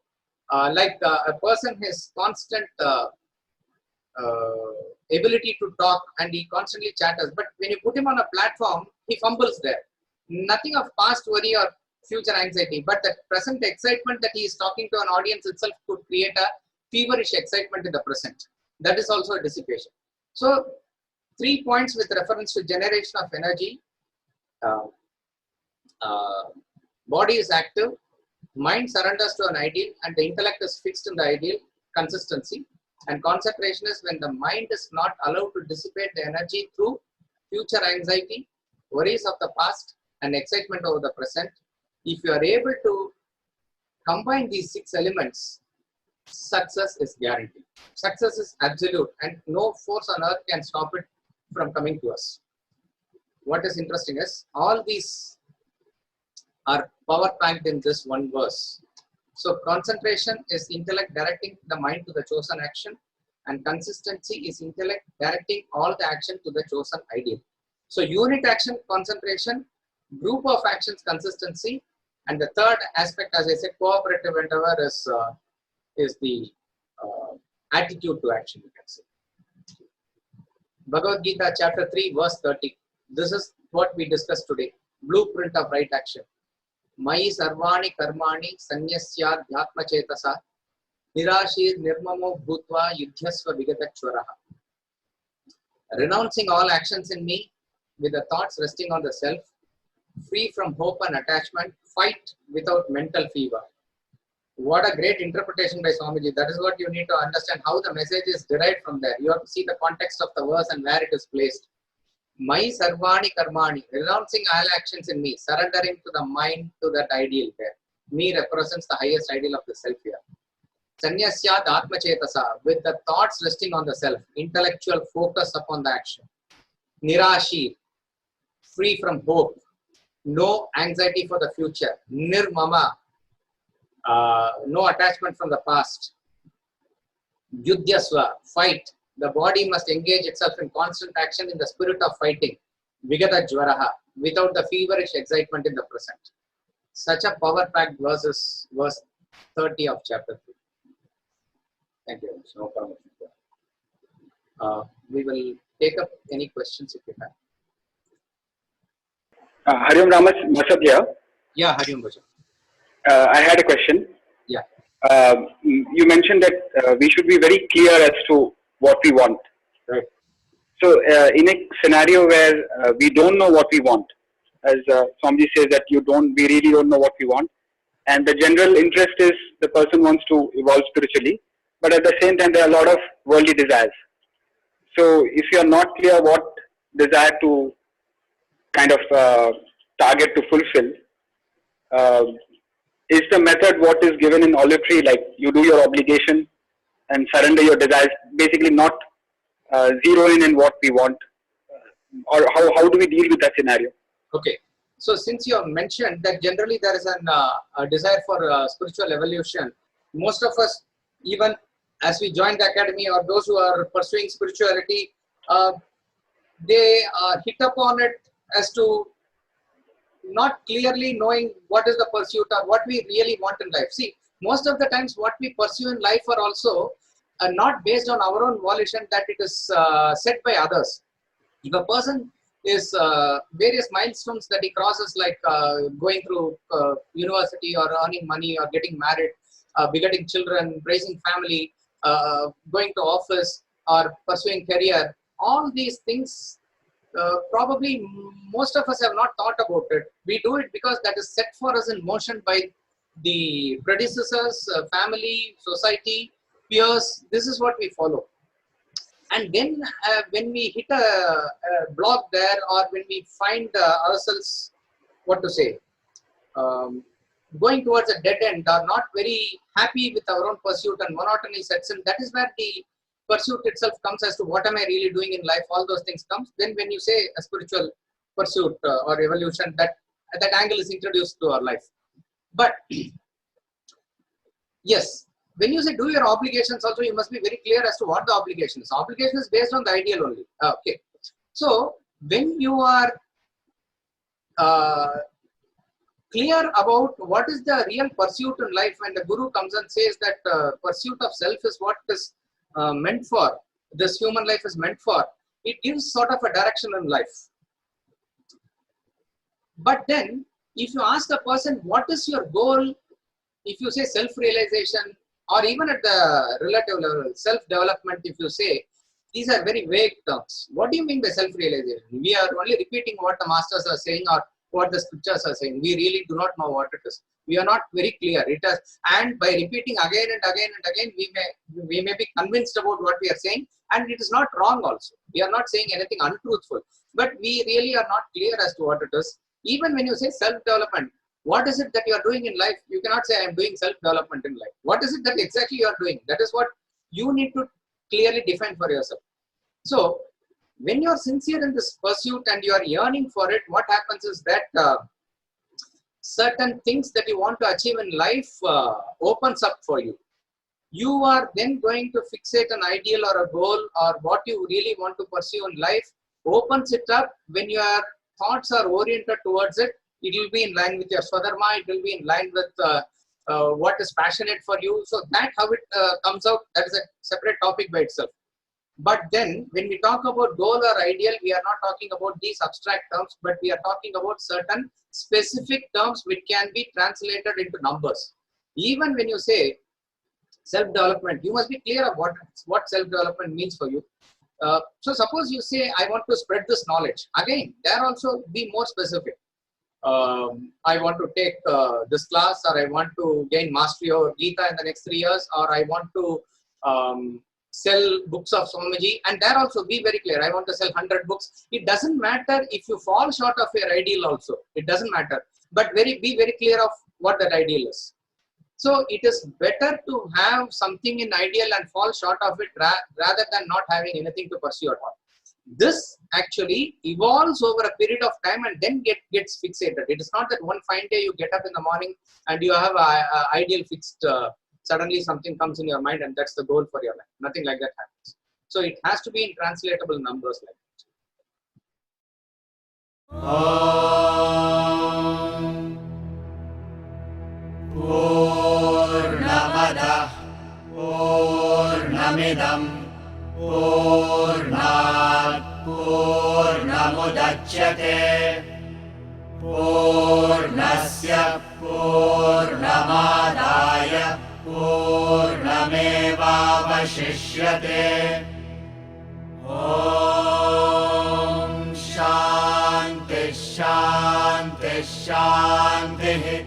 like a person has constant ability to talk and he constantly chatters, but when you put him on a platform, he fumbles there. Nothing of past worry or future anxiety, but the present excitement that he is talking to an audience itself could create a feverish excitement in the present. That is also a dissipation. So, 3 points with reference to generation of energy. Body is active, mind surrenders to an ideal, and the intellect is fixed in the ideal. Consistency. And concentration is when the mind is not allowed to dissipate the energy through future anxiety, worries of the past, and excitement over the present. If you are able to combine these 6 elements, success is guaranteed. Success is absolute, and no force on earth can stop it from coming to us. What is interesting is all these are power packed in this one verse. So concentration is intellect directing the mind to the chosen action, and consistency is intellect directing all the action to the chosen ideal. So unit action, concentration, group of actions, consistency, and the third aspect, as I said, cooperative endeavor is the attitude to action, you can say. Bhagavad Gita chapter 3 verse 30. This is what we discussed today. Blueprint of right action. Mai sarvani karmani sannyasya dhyatma chetasa nirashir nirmamo bhutva yudhyasva vigatachvaraha. Renouncing all actions in me, with the thoughts resting on the self, free from hope and attachment, fight without mental fever. What a great interpretation by Swamiji. That is what you need to understand, how the message is derived from there. You have to see the context of the verse and where it is placed. My sarvani karmani, renouncing all actions in me, surrendering to the mind, to that ideal there. Me represents the highest ideal of the self here. Sanyasyad atma chetasa, with the thoughts resting on the self, intellectual focus upon the action. Nirashi, free from hope, no anxiety for the future. Nirmama, no attachment from the past. Yudhyasva, fight. The body must engage itself in constant action in the spirit of fighting. Vigata jvaraha, without the feverish excitement in the present. Such a power-packed verse 30 of chapter 3. Thank you. No problem. We will take up any questions if you have. Hariom Ramas Masad here. Yeah, Hariom Bhajan. I had a question. Yeah. You mentioned that we should be very clear as to what we want. Right. So, in a scenario where we don't know what we want, as Swamiji says that we really don't know what we want, and the general interest is the person wants to evolve spiritually, but at the same time there are a lot of worldly desires. So, if you are not clear what desire to kind of target to fulfill, is the method what is given in olive tree, like you do your obligation and surrender your desires, basically not zero in what we want, or how do we deal with that scenario? Okay, so since you have mentioned that generally there is a desire for spiritual evolution, most of us, even as we join the academy or those who are pursuing spirituality, they hit upon it as to not clearly knowing what is the pursuit or what we really want in life. See, most of the times what we pursue in life are also not based on our own volition, that it is set by others. If a person is various milestones that he crosses, like going through university or earning money or getting married, begetting children, raising family, going to office or pursuing career, all these things probably most of us have not thought about it. We do it because that is set for us in motion by the predecessors, family, society, peers. This is what we follow. And then when we hit a block there, or when we find ourselves, what to say, going towards a dead end, or not very happy with our own pursuit and monotony sets in, that is where the pursuit itself comes as to what am I really doing in life, all those things comes. Then when you say a spiritual pursuit or evolution, that angle is introduced to our life. But yes, when you say do your obligations also, you must be very clear as to what the obligation is. Obligation is based on the ideal only. Okay. So when you are clear about what is the real pursuit in life, when the Guru comes and says that pursuit of self is what is meant for, this human life is meant for, it gives sort of a direction in life. But then if you ask a person what is your goal, if you say self-realization, or even at the relative level, self-development, if you say, these are very vague terms. What do you mean by self-realization? We are only repeating what the masters are saying or what the scriptures are saying. We really do not know what it is. We are not very clear. It has, and by repeating again and again and again, we may be convinced about what we are saying, and it is not wrong also. We are not saying anything untruthful, but we really are not clear as to what it is. Even when you say self-development, what is it that you are doing in life? You cannot say I am doing self-development in life. What is it that exactly you are doing? That is what you need to clearly define for yourself. So when you are sincere in this pursuit and you are yearning for it, what happens is that certain things that you want to achieve in life opens up for you. You are then going to fixate an ideal or a goal or what you really want to pursue in life, opens it up. When your thoughts are oriented towards it, it will be in line with your Swadharma, it will be in line with what is passionate for you. So that how it comes out, that is a separate topic by itself. But then when we talk about goal or ideal, we are not talking about these abstract terms, but we are talking about certain specific terms which can be translated into numbers. Even when you say self-development, you must be clear of what self-development means for you. So suppose you say, I want to spread this knowledge. Again, there also be more specific. I want to take this class, or I want to gain mastery over Gita in the next 3 years, or I want to sell books of Swamiji. And there also be very clear, I want to sell 100 books. It doesn't matter if you fall short of your ideal also. It doesn't matter. But be very clear of what that ideal is. So it is better to have something in ideal and fall short of it rather than not having anything to pursue at all. This actually evolves over a period of time and then gets fixated. It is not that one fine day you get up in the morning and you have an ideal fixed, suddenly something comes in your mind and that's the goal for your life. Nothing like that happens. So it has to be in translatable numbers like Om Poornam Adah Poornamidam Poornat Poornamudachyate Poornasya Poornamadaya Poornamevavashishyate. Om Shanti Shanti Shanti.